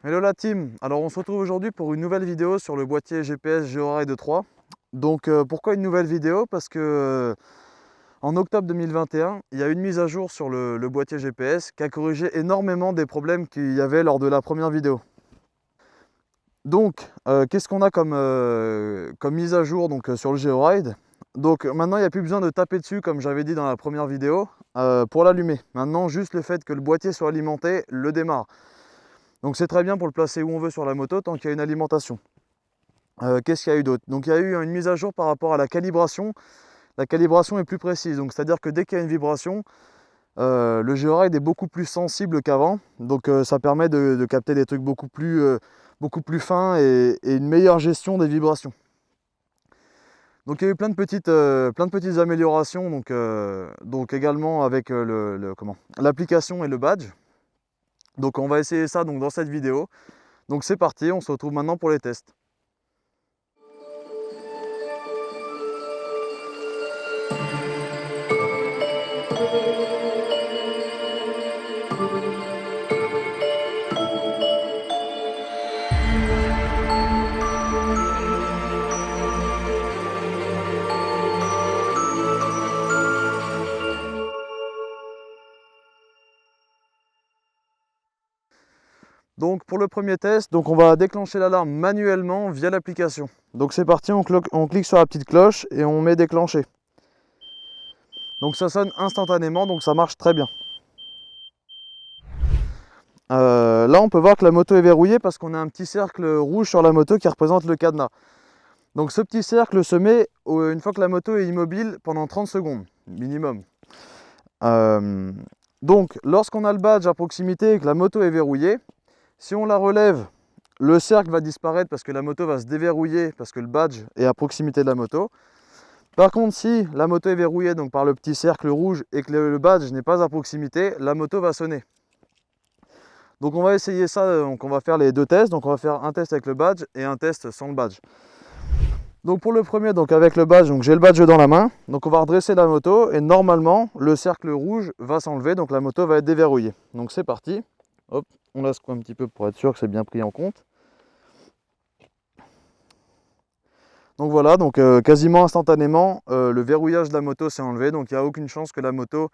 Hello la team, alors on se retrouve aujourd'hui pour une nouvelle vidéo sur le boîtier GPS GeoRide 3. Donc pourquoi une nouvelle vidéo? Parce que en octobre 2021, il y a une mise à jour sur le boîtier GPS qui a corrigé énormément des problèmes qu'il y avait lors de la première vidéo. Donc qu'est-ce qu'on a comme mise à jour sur le GeoRide? Donc maintenant il n'y a plus besoin de taper dessus comme j'avais dit dans la première vidéo pour l'allumer. Maintenant juste le fait que le boîtier soit alimenté le démarre. Donc c'est très bien pour le placer où on veut sur la moto tant qu'il y a une alimentation. Qu'est-ce qu'il y a eu d'autre? Donc il y a eu une mise à jour par rapport à la calibration. La calibration est plus précise, donc c'est-à-dire que dès qu'il y a une vibration, le GeoRide est beaucoup plus sensible qu'avant. Donc ça permet de capter des trucs beaucoup plus fins et une meilleure gestion des vibrations. Donc il y a eu plein de petites améliorations, donc également avec l'application et le badge. Donc on va essayer ça dans cette vidéo. Donc c'est parti, on se retrouve maintenant pour les tests. Donc pour le premier test, donc on va déclencher l'alarme manuellement via l'application. Donc c'est parti, on clique sur la petite cloche et on met déclencher. Donc ça sonne instantanément, donc ça marche très bien. Là on peut voir que la moto est verrouillée parce qu'on a un petit cercle rouge sur la moto qui représente le cadenas. Donc ce petit cercle se met une fois que la moto est immobile pendant 30 secondes minimum. Donc lorsqu'on a le badge à proximité et que la moto est verrouillée, si on la relève, le cercle va disparaître parce que la moto va se déverrouiller parce que le badge est à proximité de la moto. Par contre, si la moto est verrouillée donc par le petit cercle rouge et que le badge n'est pas à proximité, la moto va sonner. Donc on va essayer ça, donc on va faire les deux tests. Donc on va faire un test avec le badge et un test sans le badge. Donc pour le premier, donc avec le badge, j'ai le badge dans la main. Donc on va redresser la moto et normalement le cercle rouge va s'enlever, donc la moto va être déverrouillée. Donc c'est parti. Hop, on la secoue un petit peu pour être sûr que c'est bien pris en compte. Donc voilà, donc quasiment instantanément, le verrouillage de la moto s'est enlevé, donc il n'y a aucune chance que la moto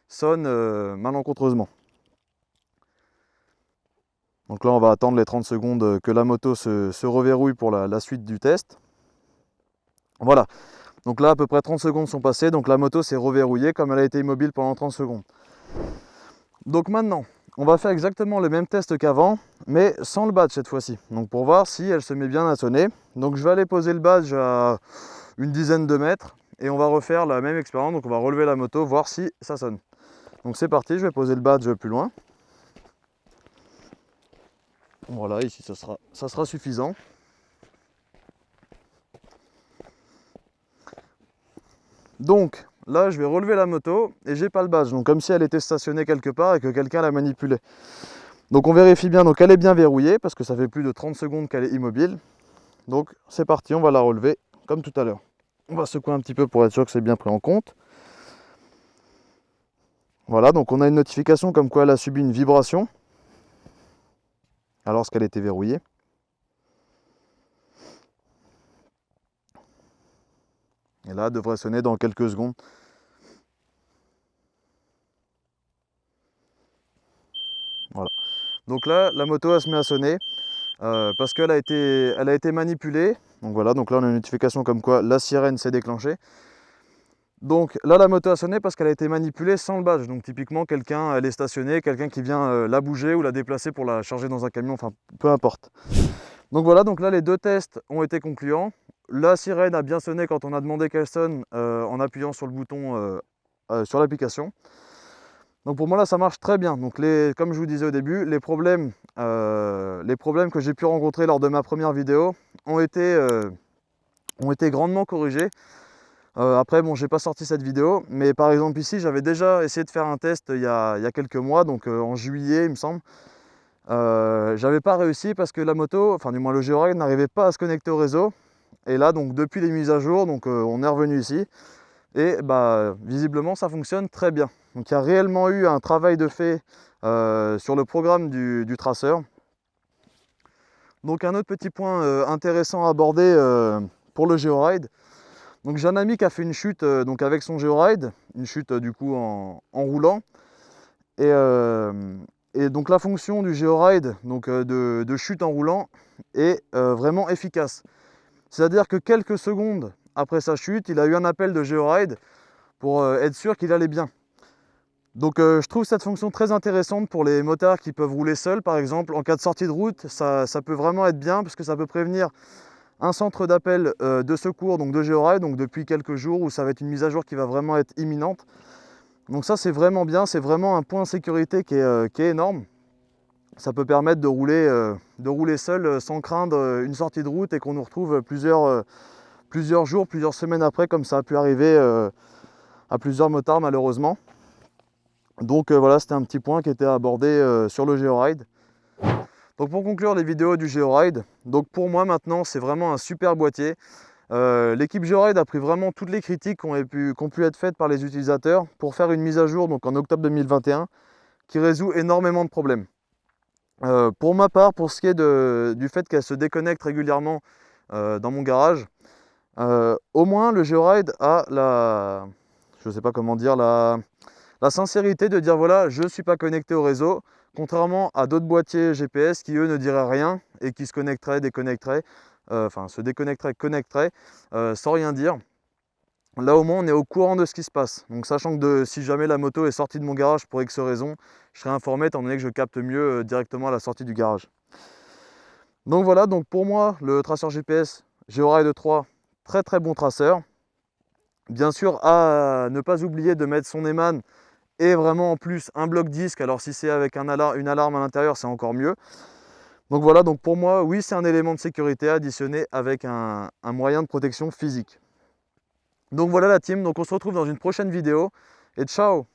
sonne malencontreusement. Donc là, on va attendre les 30 secondes que la moto se reverrouille pour la suite du test. Voilà, donc là à peu près 30 secondes sont passées, donc la moto s'est reverrouillée comme elle a été immobile pendant 30 secondes. Donc maintenant, on va faire exactement le même test qu'avant, mais sans le badge cette fois-ci. Donc pour voir si elle se met bien à sonner. Donc je vais aller poser le badge à une dizaine de mètres et on va refaire la même expérience. Donc on va relever la moto, voir si ça sonne. Donc c'est parti, je vais poser le badge plus loin. Voilà, ici ça sera suffisant. Donc là, je vais relever la moto et j'ai pas le badge. Donc comme si elle était stationnée quelque part et que quelqu'un la manipulait. Donc on vérifie bien, donc elle est bien verrouillée parce que ça fait plus de 30 secondes qu'elle est immobile. Donc c'est parti, on va la relever comme tout à l'heure. On va secouer un petit peu pour être sûr que c'est bien pris en compte. Voilà, donc on a une notification comme quoi elle a subi une vibration alors qu'elle était verrouillée. Et là, elle devrait sonner dans quelques secondes. Voilà. Donc là, la moto elle se met à sonner parce qu'elle a été manipulée. Donc voilà, donc là on a une notification comme quoi la sirène s'est déclenchée. Donc là, la moto a sonné parce qu'elle a été manipulée sans le badge. Donc typiquement, quelqu'un, elle est stationnée, quelqu'un qui vient la bouger ou la déplacer pour la charger dans un camion, enfin peu importe. Donc voilà, donc là les deux tests ont été concluants. La sirène a bien sonné quand on a demandé qu'elle sonne en appuyant sur le bouton sur l'application. Donc pour moi là ça marche très bien. Donc comme je vous disais au début, les problèmes que j'ai pu rencontrer lors de ma première vidéo ont été grandement corrigés. Après bon, j'ai pas sorti cette vidéo, mais par exemple ici j'avais déjà essayé de faire un test il y a quelques mois, donc en juillet il me semble. J'avais pas réussi parce que la moto, enfin du moins le GeoRide n'arrivait pas à se connecter au réseau. Et là donc depuis les mises à jour, donc on est revenu ici. Et bah visiblement ça fonctionne très bien. Donc il y a réellement eu un travail de fait sur le programme du traceur. Donc un autre petit point intéressant à aborder pour le GeoRide. Donc j'ai un ami qui a fait une chute donc avec son GeoRide, une chute du coup en roulant. Et donc la fonction du GeoRide, donc de chute en roulant, est vraiment efficace. C'est-à-dire que quelques secondes après sa chute, il a eu un appel de GeoRide pour être sûr qu'il allait bien. Donc je trouve cette fonction très intéressante pour les motards qui peuvent rouler seuls par exemple. En cas de sortie de route, ça peut vraiment être bien puisque ça peut prévenir un centre d'appel de secours, donc de GeoRide, donc depuis quelques jours où ça va être une mise à jour qui va vraiment être imminente. Donc ça c'est vraiment bien, c'est vraiment un point de sécurité qui est énorme. Ça peut permettre de rouler seul sans craindre une sortie de route et qu'on nous retrouve plusieurs jours, plusieurs semaines après, comme ça a pu arriver à plusieurs motards malheureusement. Donc voilà, c'était un petit point qui était abordé sur le GeoRide. Donc pour conclure les vidéos du GeoRide, donc pour moi maintenant c'est vraiment un super boîtier. L'équipe GeoRide a pris vraiment toutes les critiques qui ont pu être faites par les utilisateurs pour faire une mise à jour donc en octobre 2021 qui résout énormément de problèmes. Pour ma part, pour ce qui est du fait qu'elle se déconnecte régulièrement dans mon garage, au moins le GeoRide a je sais pas comment dire, la sincérité de dire voilà, je ne suis pas connecté au réseau, contrairement à d'autres boîtiers GPS qui eux ne diraient rien et qui se connecteraient, déconnecteraient, se déconnecteraient, connecteraient sans rien dire. Là au moins on est au courant de ce qui se passe. Donc sachant que si jamais la moto est sortie de mon garage pour X raison, je serai informé étant donné que je capte mieux directement à la sortie du garage. Donc voilà, donc pour moi le traceur GPS GeoRide 3, très très bon traceur. Bien sûr à ne pas oublier de mettre son Eman et vraiment en plus un bloc disque. Alors si c'est avec une alarme à l'intérieur, c'est encore mieux. Donc voilà, donc pour moi, oui, c'est un élément de sécurité additionné avec un moyen de protection physique. Donc voilà la team, donc on se retrouve dans une prochaine vidéo et ciao!